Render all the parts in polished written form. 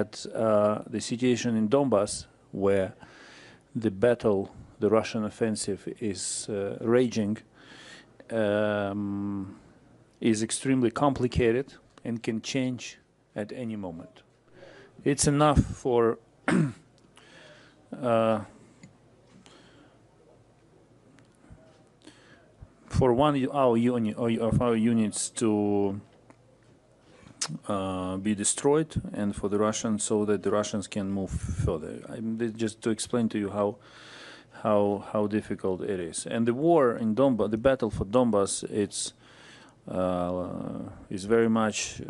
At the situation in Donbas, where the battle, the Russian offensive is raging, is extremely complicated and can change at any moment. It's enough for one of our units to be destroyed, and for the Russians, so that the Russians can move further. Just to explain to you how difficult it is. And the war in Donbas, the battle for Donbas, is very much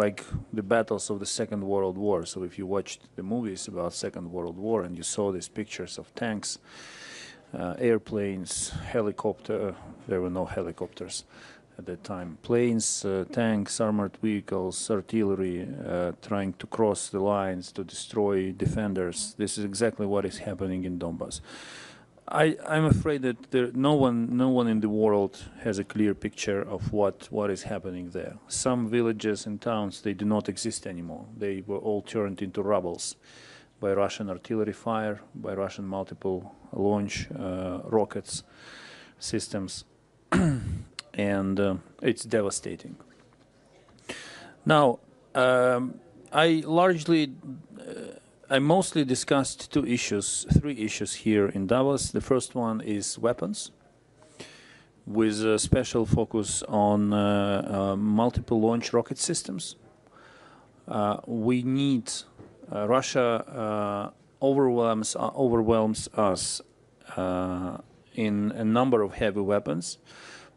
like the battles of the Second World War. So if you watched the movies about Second World War and you saw these pictures of tanks, airplanes, helicopter, there were no helicopters at that time, planes, tanks, armored vehicles, artillery, trying to cross the lines to destroy defenders. This is exactly what is happening in Donbas. I'm afraid that no one in the world has a clear picture of what is happening there. Some villages and towns, they do not exist anymore. They were all turned into rubbles by Russian artillery fire, by Russian multiple launch rockets systems. And it's devastating. Now, I mostly discussed three issues here in Davos. The first one is weapons, with a special focus on multiple launch rocket systems. We need Russia overwhelms us in a number of heavy weapons.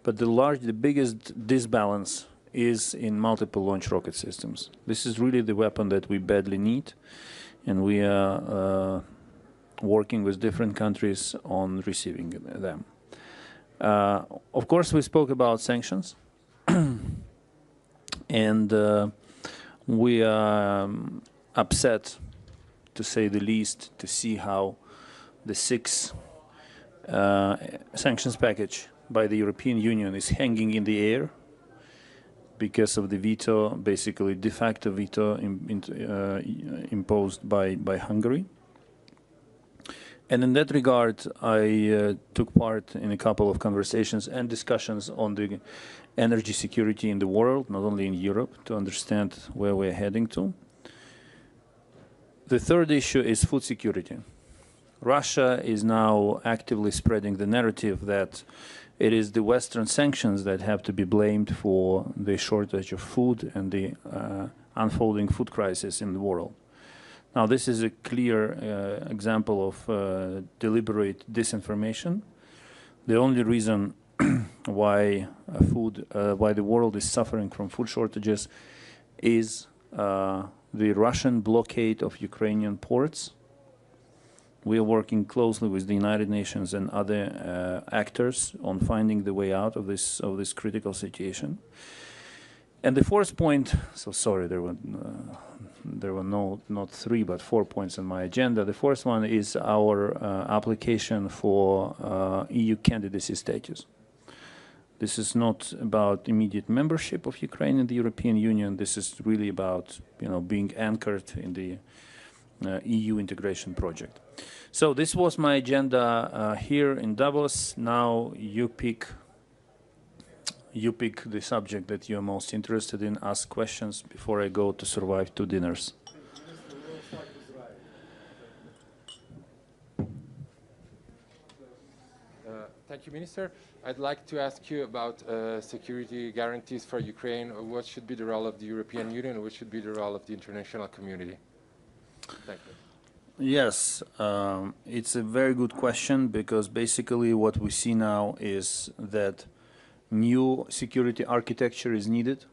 But the biggest disbalance is in multiple launch rocket systems. This is really the weapon that we badly need, and we are working with different countries on receiving them. Of course, we spoke about sanctions, and we are upset, to say the least, to see how the sixth sanctions package by the European Union is hanging in the air because of the veto, basically de facto veto imposed by Hungary. And in that regard, I took part in a couple of conversations and discussions on the energy security in the world, not only in Europe, to understand where we're heading to. The third issue is food security. Russia is now actively spreading the narrative that it is the Western sanctions that have to be blamed for the shortage of food and the unfolding food crisis in the world. Now, this is a clear example of deliberate disinformation. The only reason why the world is suffering from food shortages is the Russian blockade of Ukrainian ports. We are working closely with the United Nations and other actors on finding the way out of this critical situation. And the fourth point, so sorry, there were not 3 but 4 points on my agenda. The fourth one is our application for EU candidacy status. This is not about immediate membership of Ukraine in the European Union. This is really about being anchored in the EU integration project. So this was my agenda here in Davos. Now you pick the subject that you're most interested in. Ask questions before I go to survive 2 dinners. Thank you, Minister. I'd like to ask you about security guarantees for Ukraine. What should be the role of the European Union? What should be the role of the international community? Thank you. Yes, it's a very good question, because basically what we see now is that new security architecture is needed,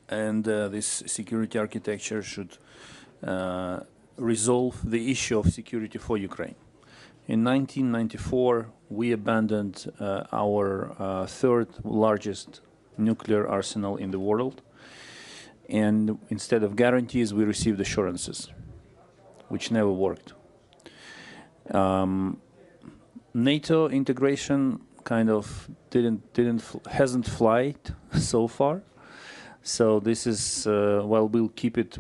and this security architecture should resolve the issue of security for Ukraine. In 1994, we abandoned our third largest nuclear arsenal in the world, and instead of guarantees, we received assurances, which never worked. NATO integration kind of hasn't flied so far. So this is, well, we'll keep it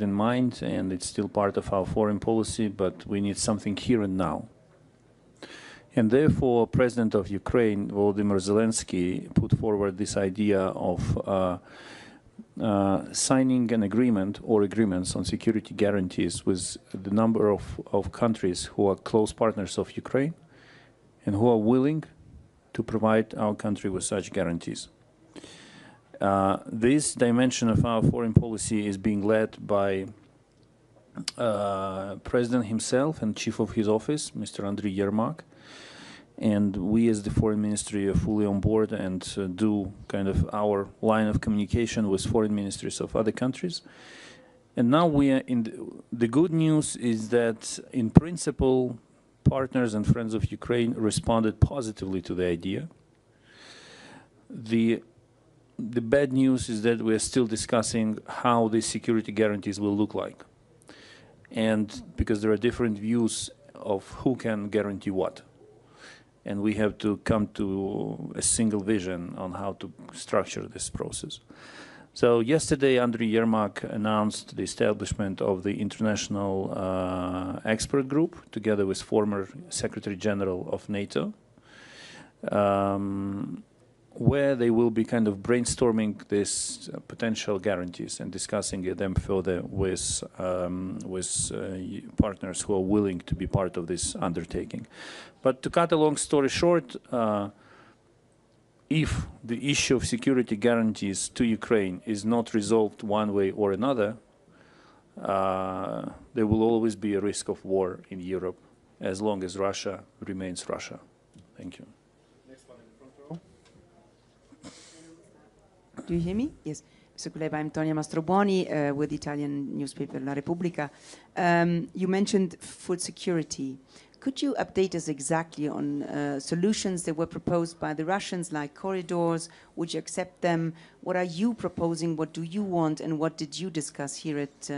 in mind, and it's still part of our foreign policy, but we need something here and now. And therefore, President of Ukraine, Volodymyr Zelensky, put forward this idea of signing an agreement or agreements on security guarantees with the number of countries who are close partners of Ukraine and who are willing to provide our country with such guarantees. This dimension of our foreign policy is being led by President himself and Chief of his office, Mr. Andriy Yermak. And we as the Foreign Ministry are fully on board and do kind of our line of communication with foreign ministries of other countries. And now we are in the good news is that in principle, partners and friends of Ukraine responded positively to the idea. The bad news is that we are still discussing how these security guarantees will look like. And because there are different views of who can guarantee what. And we have to come to a single vision on how to structure this process. So yesterday, Andriy Yermak announced the establishment of the international expert group, together with former Secretary General of NATO, where they will be kind of brainstorming these potential guarantees and discussing them further with partners who are willing to be part of this undertaking. But to cut a long story short, if the issue of security guarantees to Ukraine is not resolved one way or another, there will always be a risk of war in Europe as long as Russia remains Russia. Thank you. Do you hear me? Yes. Mr. Kuleba, I'm Tonia Mastrobuoni with the Italian newspaper La Repubblica. You mentioned food security. Could you update us exactly on solutions that were proposed by the Russians, like corridors? Would you accept them? What are you proposing? What do you want? And what did you discuss here at,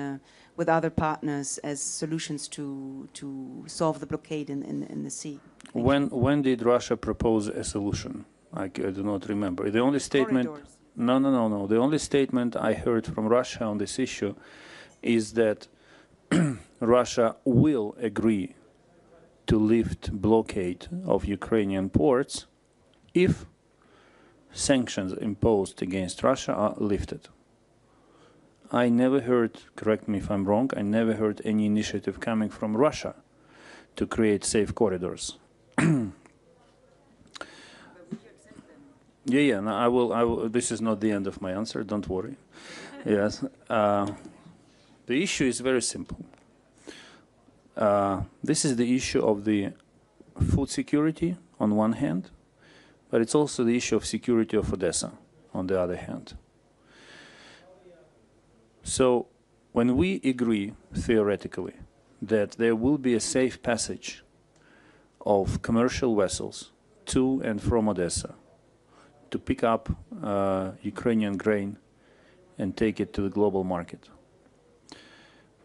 with other partners as solutions to solve the blockade in the sea? When did Russia propose a solution? I do not remember. The only statement... Corridors. No. The only statement I heard from Russia on this issue is that Russia will agree to lift blockade of Ukrainian ports if sanctions imposed against Russia are lifted. I never heard, correct me if I'm wrong, I never heard any initiative coming from Russia to create safe corridors. Yeah, no, I will. This is not the end of my answer, don't worry. Yes. The issue is very simple. This is the issue of the food security on one hand, but it's also the issue of security of Odessa on the other hand. So when we agree, theoretically, that there will be a safe passage of commercial vessels to and from Odessa, to pick up Ukrainian grain and take it to the global market.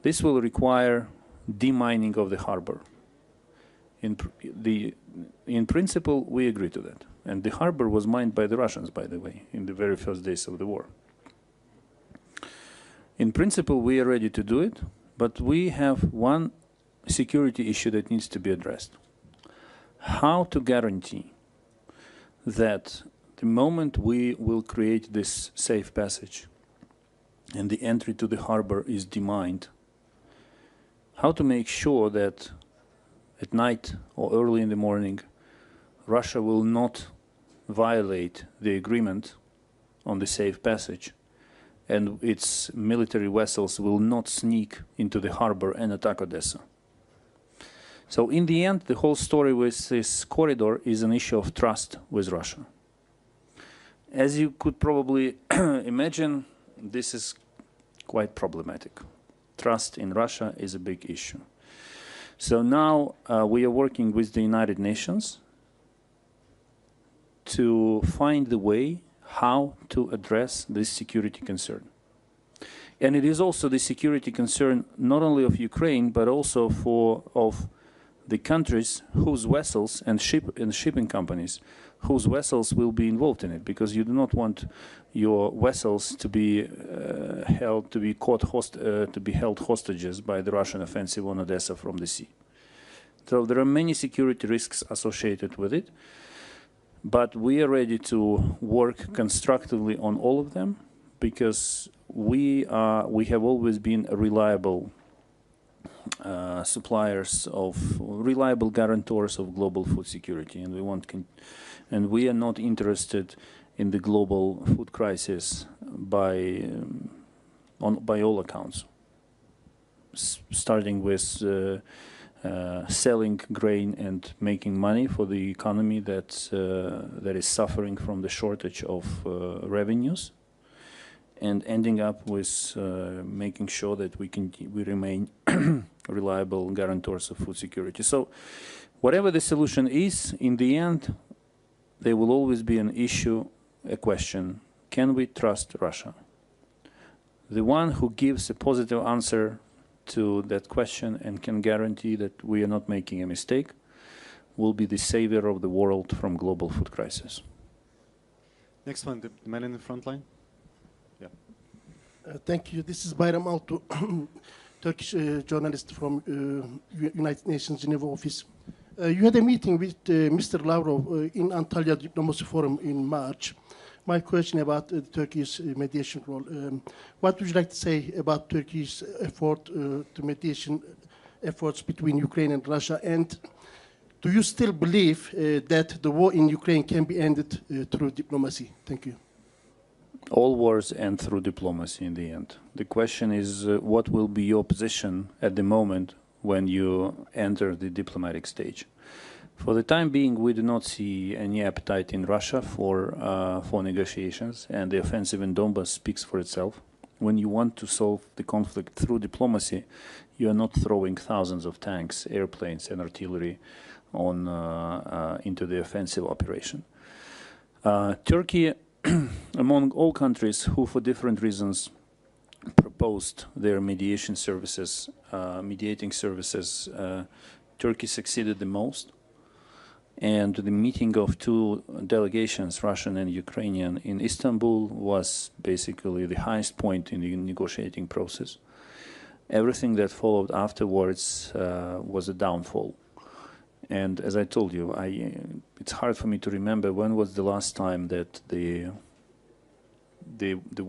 This will require demining of the harbor. In principle, we agree to that. And the harbor was mined by the Russians, by the way, in the very first days of the war. In principle, we are ready to do it, but we have one security issue that needs to be addressed. How to guarantee that the moment we will create this safe passage and the entry to the harbor is demined, how to make sure that at night or early in the morning, Russia will not violate the agreement on the safe passage and its military vessels will not sneak into the harbor and attack Odessa. So in the end, the whole story with this corridor is an issue of trust with Russia. As you could probably imagine, this is quite problematic. Trust in Russia is a big issue. So now we are working with the United Nations to find the way how to address this security concern. And it is also the security concern not only of Ukraine, but also of the countries whose vessels and shipping companies whose vessels will be involved in it, because you do not want your vessels to be held hostages by the Russian offensive on Odessa from the sea. So there are many security risks associated with it, but we are ready to work constructively on all of them, because we have always been reliable suppliers of reliable guarantors of global food security, and we are not interested in the global food crisis by all accounts, starting with selling grain and making money for the economy that is suffering from the shortage of revenues, and ending up with making sure that we remain reliable guarantors of food security. So whatever the solution is, in the end, there will always be an issue, a question: can we trust Russia? The one who gives a positive answer to that question and can guarantee that we are not making a mistake will be the savior of the world from global food crisis. Next one, the man in the front line. Yeah. Thank you. This is Bayram Altu, Turkish journalist from United Nations Geneva office. You had a meeting with Mr. Lavrov in Antalya Diplomacy Forum in March. My question about Turkey's mediation role. What would you like to say about Turkey's effort to mediation efforts between Ukraine and Russia? And do you still believe that the war in Ukraine can be ended through diplomacy? Thank you. All wars end through diplomacy in the end. The question is, what will be your position at the moment when you enter the diplomatic stage? For the time being, we do not see any appetite in Russia for negotiations, and the offensive in Donbas speaks for itself. When you want to solve the conflict through diplomacy, you are not throwing thousands of tanks, airplanes, and artillery into the offensive operation. Turkey, among all countries who, for different reasons, proposed their mediating services, Turkey succeeded the most. And the meeting of two delegations, Russian and Ukrainian, in Istanbul was basically the highest point in the negotiating process. Everything that followed afterwards was a downfall. And as I told you, it's hard for me to remember when was the last time that the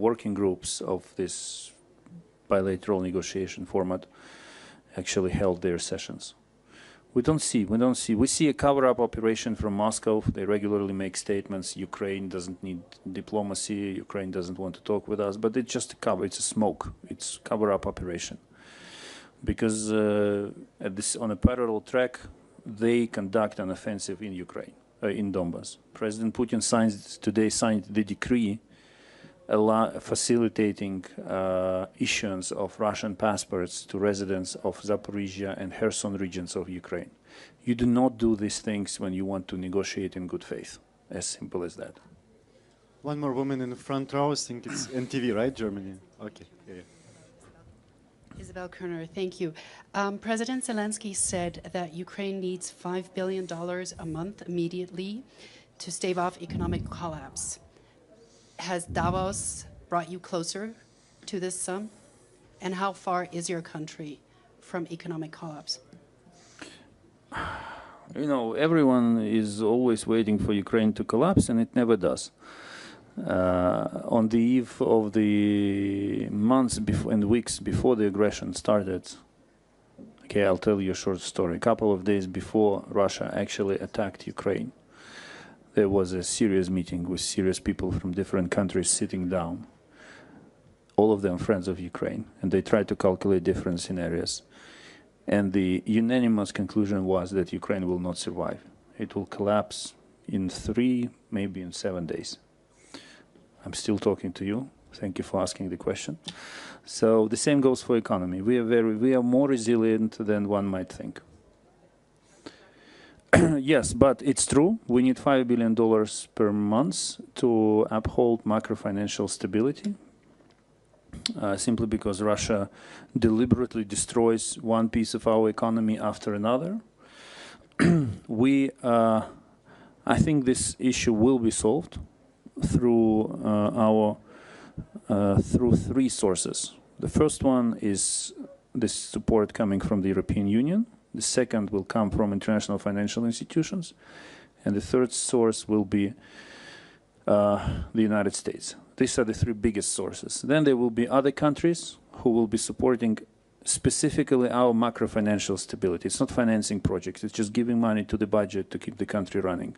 working groups of this bilateral negotiation format actually held their sessions. We see a cover-up operation from Moscow. They regularly make statements: Ukraine doesn't need diplomacy, Ukraine doesn't want to talk with us, but it's just a cover, it's a smoke, it's a cover-up operation. Because on a parallel track, they conduct an offensive in Ukraine, in Donbas. President Putin today signed the decree facilitating issuance of Russian passports to residents of Zaporizhia and Kherson regions of Ukraine. You do not do these things when you want to negotiate in good faith. As simple as that. One more woman in the front row. I think it's NTV, right? Germany. Okay. Yeah. Isabel Kerner, thank you. President Zelensky said that Ukraine needs $5 billion a month immediately to stave off economic collapse. Has Davos brought you closer to this sum? And how far is your country from economic collapse? You know, everyone is always waiting for Ukraine to collapse, and it never does. On the eve of the months and weeks before the aggression started, okay, I'll tell you a short story. A couple of days before Russia actually attacked Ukraine, there was a serious meeting with serious people from different countries sitting down, all of them friends of Ukraine, and they tried to calculate different scenarios. And the unanimous conclusion was that Ukraine will not survive. It will collapse in 3, maybe in 7 days. I'm still talking to you. Thank you for asking the question. So the same goes for economy. We are more resilient than one might think. Yes, but it's true. We need $5 billion per month to uphold macro-financial stability, simply because Russia deliberately destroys one piece of our economy after another. I think this issue will be solved through through three sources. The first one is this support coming from the European Union. The second will come from international financial institutions. And the third source will be the United States. These are the three biggest sources. Then there will be other countries who will be supporting specifically our macro-financial stability. It's not financing projects, it's just giving money to the budget to keep the country running.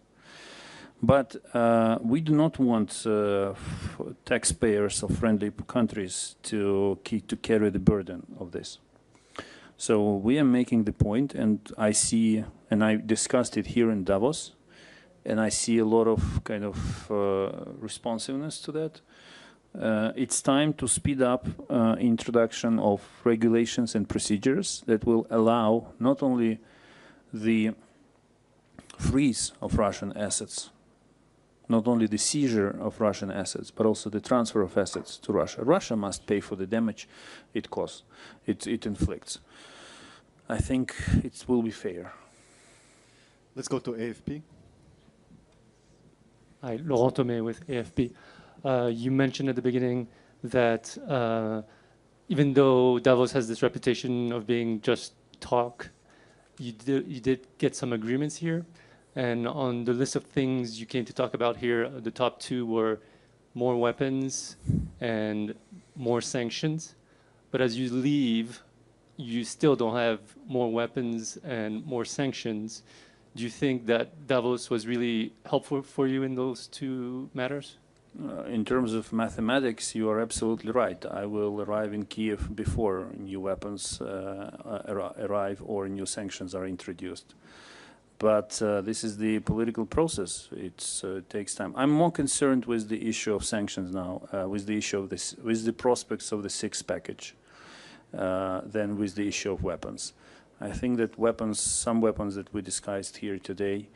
But we do not want taxpayers of friendly countries to carry the burden of this. So we are making the point, and I see, and I discussed it here in Davos, and I see a lot of kind of responsiveness to that. It's time to speed up introduction of regulations and procedures that will allow not only the freeze of Russian assets, not only the seizure of Russian assets, but also the transfer of assets to Russia. Russia must pay for the damage it causes, it inflicts. I think it will be fair. Let's go to AFP. Hi, Laurent Thomé with AFP. You mentioned at the beginning that even though Davos has this reputation of being just talk, you did get some agreements here. And on the list of things you came to talk about here, the top two were more weapons and more sanctions. But as you leave, you still don't have more weapons and more sanctions. Do you think that Davos was really helpful for you in those two matters? In terms of mathematics, you are absolutely right. I will arrive in Kiev before new weapons arrive or new sanctions are introduced. But this is the political process. It takes time. I'm more concerned with the issue of sanctions now, with the issue of this, with the prospects of the sixth package, than with the issue of weapons. I think that weapons, some weapons that we discussed here today,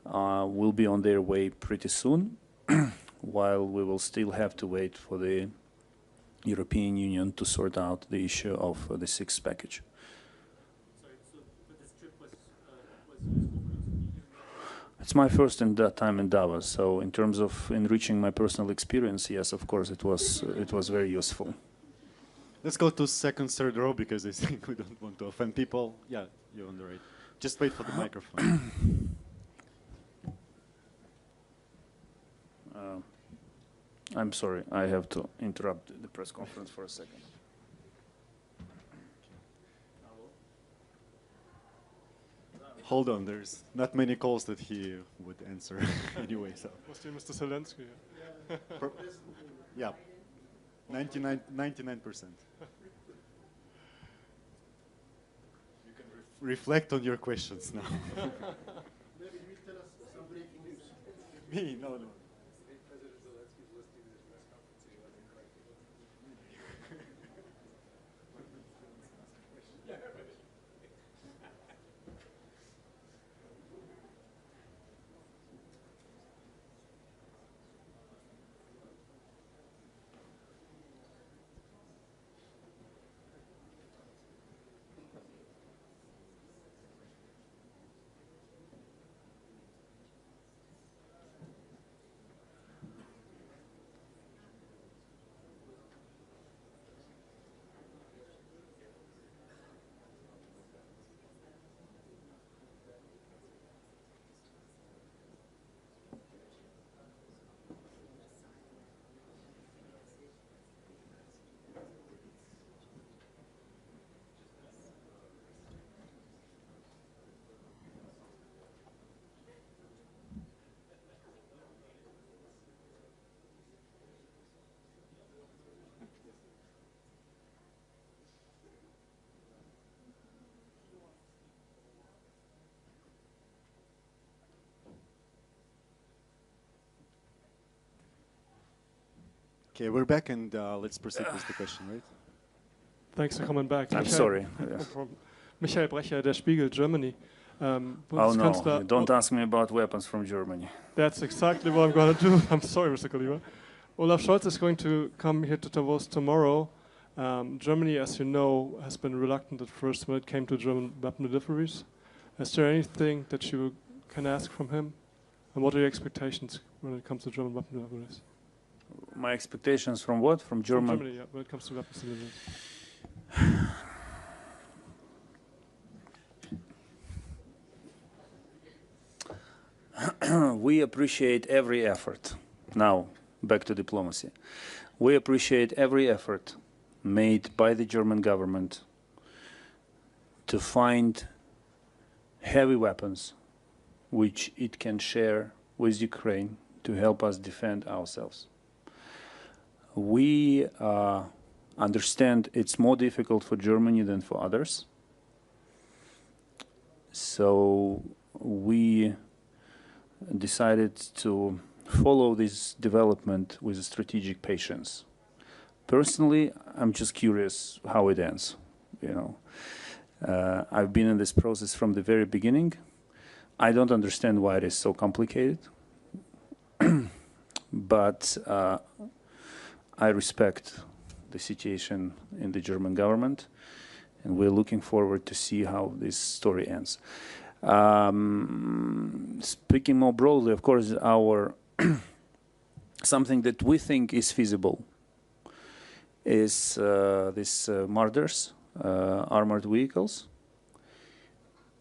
will be on their way pretty soon, while we will still have to wait for the European Union to sort out the issue of the sixth package. Sorry, so but this trip was useful for you? It's my first time in Davos, so in terms of enriching my personal experience, yes, of course, it was very useful. Let's go to second, third row because I think we don't want to offend people. Yeah, you're on the right. Just wait for the microphone. I'm sorry, I have to interrupt the press conference for a second. Hold on, there's not many calls that he would answer anyway. So. Mr. Zelensky. Yeah, 99%. You can reflect on your questions now. Maybe you tell us some breaking news. Me? No. President Zelensky is listening to this press conference. He wasn't correct. Okay, we're back and let's proceed with the question, right? Thanks for coming back. I'm sorry. No problem. Michael Brecher, Der Spiegel, Germany. Oh no, don't ask me about weapons from Germany. That's exactly what I'm going to do. I'm sorry, Mr. Kuleba. Olaf Scholz is going to come here to Davos tomorrow. Germany, as you know, has been reluctant at first when it came to German weapon deliveries. Is there anything that you can ask from him? And what are your expectations when it comes to German weapon deliveries? My expectations from what? From German? From Germany, yeah, when it comes to weapons deliveries. We appreciate every effort. Now, back to diplomacy. We appreciate every effort made by the German government to find heavy weapons which it can share with Ukraine to help us defend ourselves. We understand it's more difficult for Germany than for others. So we decided to follow this development with a strategic patience. Personally, I'm just curious how it ends. You know, I've been in this process from the very beginning. I don't understand why it is so complicated, but I respect the situation in the German government, and we're looking forward to see how this story ends. Speaking more broadly, of course, our something that we think is feasible is this Marders, armored vehicles,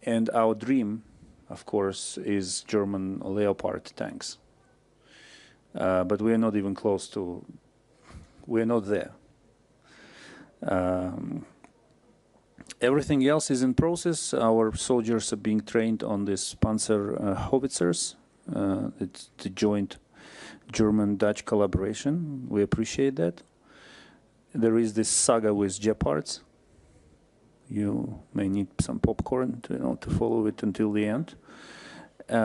and our dream, of course, is German Leopard tanks. But we are not even close to. We are not there. Everything else is in process. Our soldiers are being trained on these Panzer howitzers. It's the joint German-Dutch collaboration. We appreciate that. There is this saga with Gepards. You may need some popcorn to, to follow it until the end. There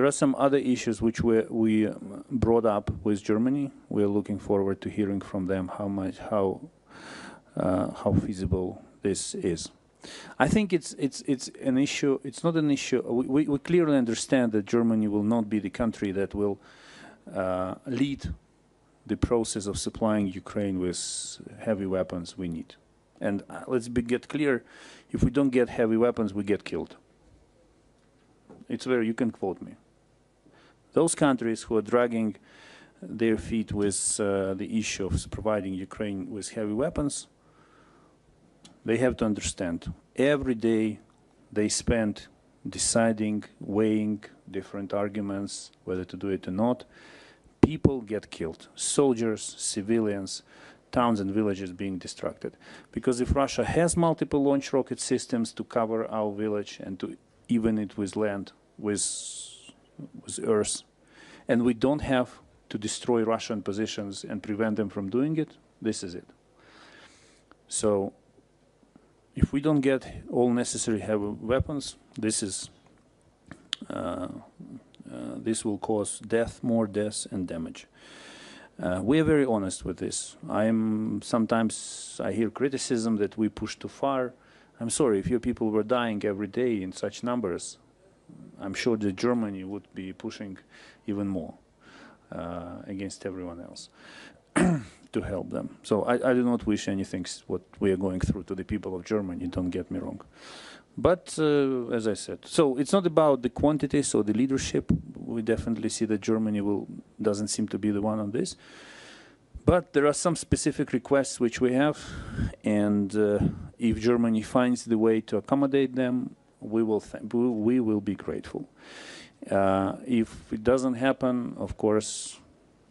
are some other issues which we brought up with Germany. We are looking forward to hearing from them how feasible this is. I think it's an issue. It's not an issue. We clearly understand that Germany will not be the country that will lead the process of supplying Ukraine with heavy weapons we need. And let's get clear: if we don't get heavy weapons, we get killed. It's you can quote me. Those countries who are dragging their feet with the issue of providing Ukraine with heavy weapons, they have to understand every day they spend deciding, weighing different arguments, whether to do it or not. People get killed, soldiers, civilians, towns and villages being destructed. Because if Russia has multiple launch rocket systems to cover our village and to even it with land, with earth, and we don't have to destroy Russian positions and prevent them from doing it, this is it. So if we don't get all necessary heavy weapons, this will cause more deaths and damage. We are very honest with this. Sometimes I hear criticism that we push too far. I'm sorry, if your people were dying every day in such numbers, I'm sure that Germany would be pushing even more against everyone else to help them. So I do not wish anything what we are going through to the people of Germany, don't get me wrong. But as I said, so it's not about the quantities or the leadership. We definitely see that Germany doesn't seem to be the one on this. But there are some specific requests which we have, and if Germany finds the way to accommodate them, we will be grateful. If it doesn't happen, of course,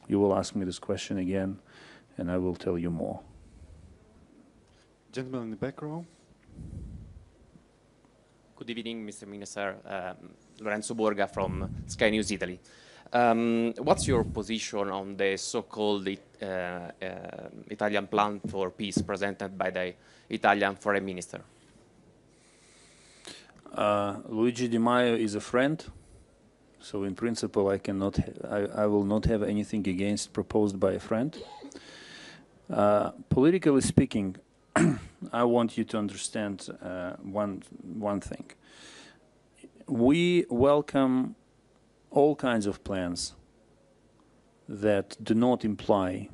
you will ask me this question again, and I will tell you more. Gentleman in the back row. Good evening, Mr. Minister. Lorenzo Borga from Sky News Italy. What's your position on the so-called Italian plan for peace presented by the Italian Foreign Minister? Luigi Di Maio is a friend, so in principle I will not have anything against proposed by a friend. Politically speaking, I want you to understand one thing. We welcome all kinds of plans that do not imply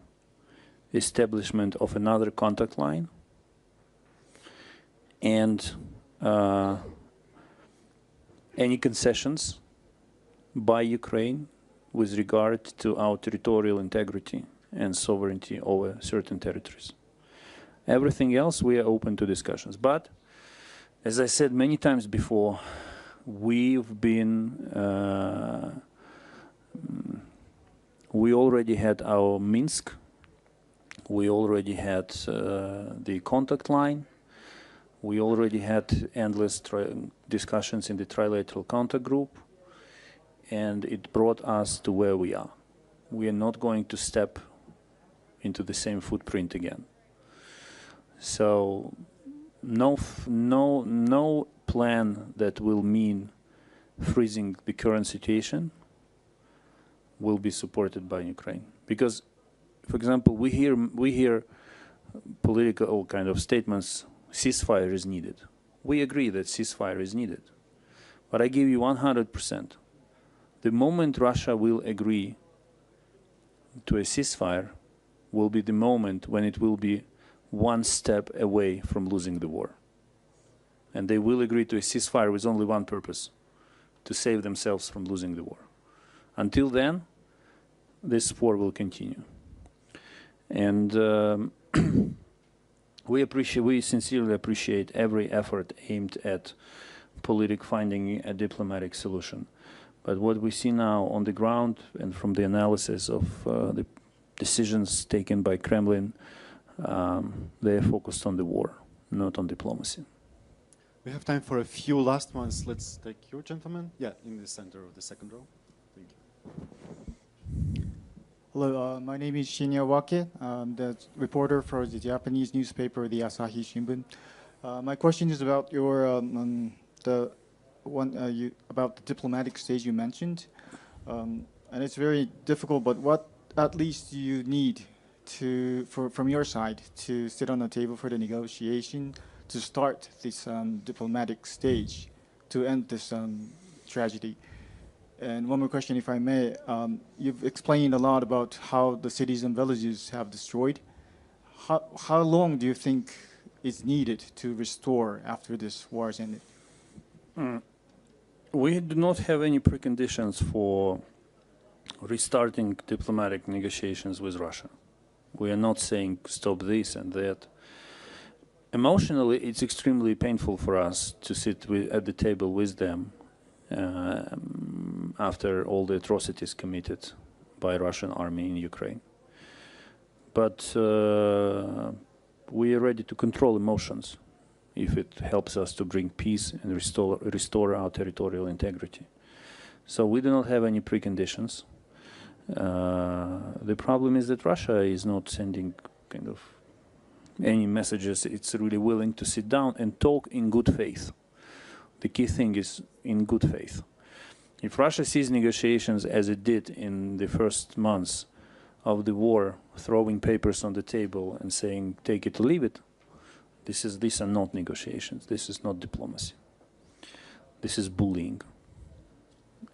establishment of another contact line and any concessions by Ukraine with regard to our territorial integrity and sovereignty over certain territories. Everything else, we are open to discussions. But, as I said many times before, we've been, we already had our Minsk, we already had the contact line, we already had endless discussions in the trilateral contact group, and it brought us to where we are. We are not going to step into the same footprint again. So no plan that will mean freezing the current situation will be supported by Ukraine. Because, for example, we hear political kind of statements, ceasefire is needed. We agree that ceasefire is needed. But I give you 100%. The moment Russia will agree to a ceasefire will be the moment when it will be one step away from losing the war. And they will agree to a ceasefire with only one purpose, to save themselves from losing the war. Until then, this war will continue. And we sincerely appreciate every effort aimed at finding a diplomatic solution. But what we see now on the ground and from the analysis of the decisions taken by Kremlin, they are focused on the war, not on diplomacy. We have time for a few last ones. Let's take your gentleman. Yeah, in the center of the second row. Thank you. Hello, my name is Shinya Wake. I'm the reporter for the Japanese newspaper, the Asahi Shimbun. My question is about your about the diplomatic stage you mentioned, and it's very difficult. But what at least do you need from your side to sit on the table for the negotiation to start this diplomatic stage to end this tragedy? And one more question, if I may. You've explained a lot about how the cities and villages have destroyed. How long do you think is needed to restore after this war has ended? We do not have any preconditions for restarting diplomatic negotiations with Russia. We are not saying stop this and that. Emotionally, it's extremely painful for us to sit at the table with them after all the atrocities committed by Russian army in Ukraine. But we are ready to control emotions if it helps us to bring peace and restore our territorial integrity. So we do not have any preconditions. The problem is that Russia is not sending kind of any messages. It's really willing to sit down and talk in good faith. The key thing is in good faith. If Russia sees negotiations as it did in the first months of the war, throwing papers on the table and saying, take it or leave it, these are not negotiations. This is not diplomacy. This is bullying.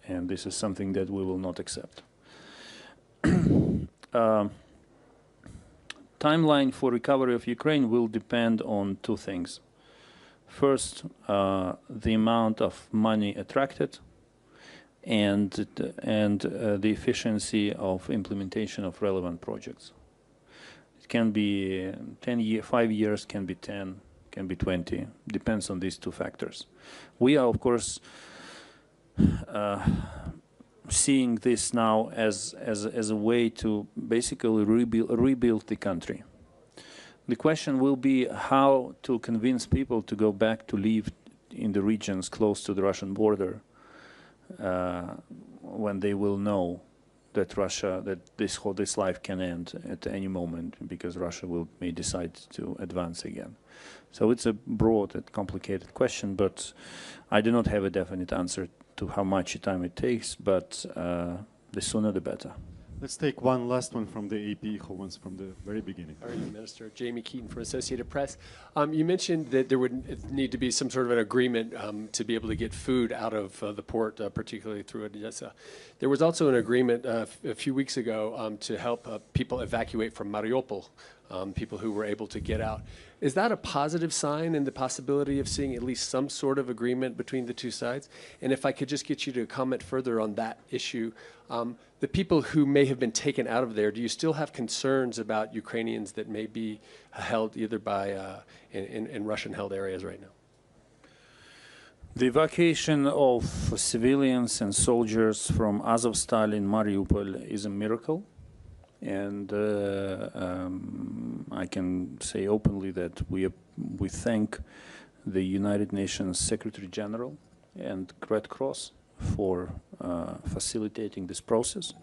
And this is something that we will not accept. Timeline for recovery of Ukraine will depend on two things. First, the amount of money attracted and the efficiency of implementation of relevant projects. It can be 5 years, can be 10, can be 20, depends on these two factors. We are, of course, seeing this now as a way to basically rebuild the country. The question will be how to convince people to go back to live in the regions close to the Russian border when they will know that this life can end at any moment because Russia may decide to advance again. So it's a broad and complicated question, but I do not have a definite answer to how much time it takes, but the sooner the better. Let's take one last one from the AP, who wants from the very beginning. All right, Minister. Jamie Keaton from Associated Press. You mentioned that there would need to be some sort of an agreement to be able to get food out of the port, particularly through Odessa. There was also an agreement a few weeks ago to help people evacuate from Mariupol, people who were able to get out. Is that a positive sign in the possibility of seeing at least some sort of agreement between the two sides? And if I could just get you to comment further on that issue, the people who may have been taken out of there, do you still have concerns about Ukrainians that may be held either by in Russian-held areas right now? The evacuation of civilians and soldiers from Azovstal in Mariupol is a miracle. And I can say openly that we thank the United Nations Secretary General and Red Cross for facilitating this process.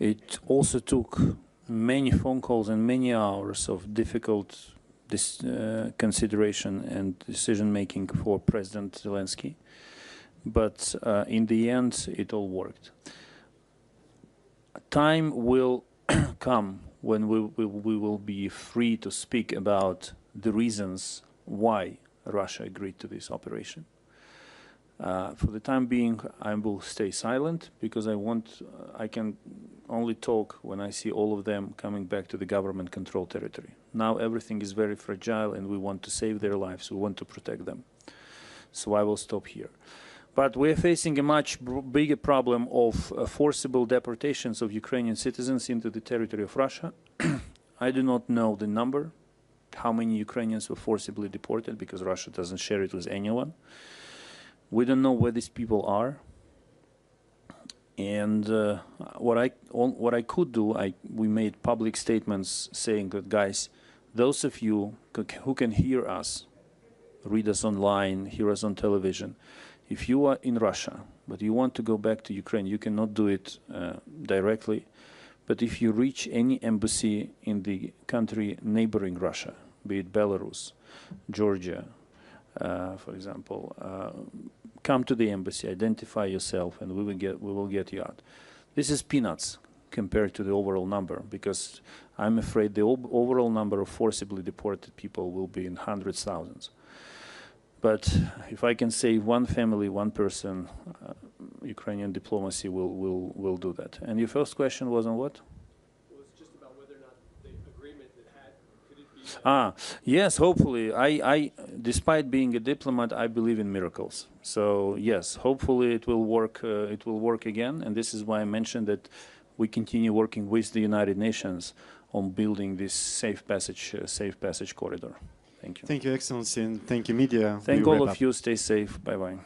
It also took many phone calls and many hours of difficult consideration and decision-making for President Zelensky. But in the end, it all worked. Time will come when we will be free to speak about the reasons why Russia agreed to this operation. For the time being, I will stay silent because I can only talk when I see all of them coming back to the government control territory. Now everything is very fragile and we want to save their lives, we want to protect them. So I will stop here. But we're facing a much bigger problem of forcible deportations of Ukrainian citizens into the territory of Russia. I do not know the number, how many Ukrainians were forcibly deported, because Russia doesn't share it with anyone. We don't know where these people are. And what I could do, we made public statements saying that, guys, those of you who can hear us, read us online, hear us on television, if you are in Russia, but you want to go back to Ukraine, you cannot do it directly. But if you reach any embassy in the country neighboring Russia, be it Belarus, Georgia, for example, come to the embassy, identify yourself, and we will get you out. This is peanuts compared to the overall number, because I'm afraid the overall number of forcibly deported people will be in hundreds, thousands. But if I can save one family, one person, Ukrainian diplomacy will do that. And your first question was on what? Well, it's just about whether or not the agreement could it be... Yes, hopefully. Despite being a diplomat, I believe in miracles. So yes, hopefully it will work. It will work again. And this is why I mentioned that we continue working with the United Nations on building this safe passage corridor. Thank you. Thank you, Excellency, and thank you, media. Thank all of you. Stay safe. Bye-bye.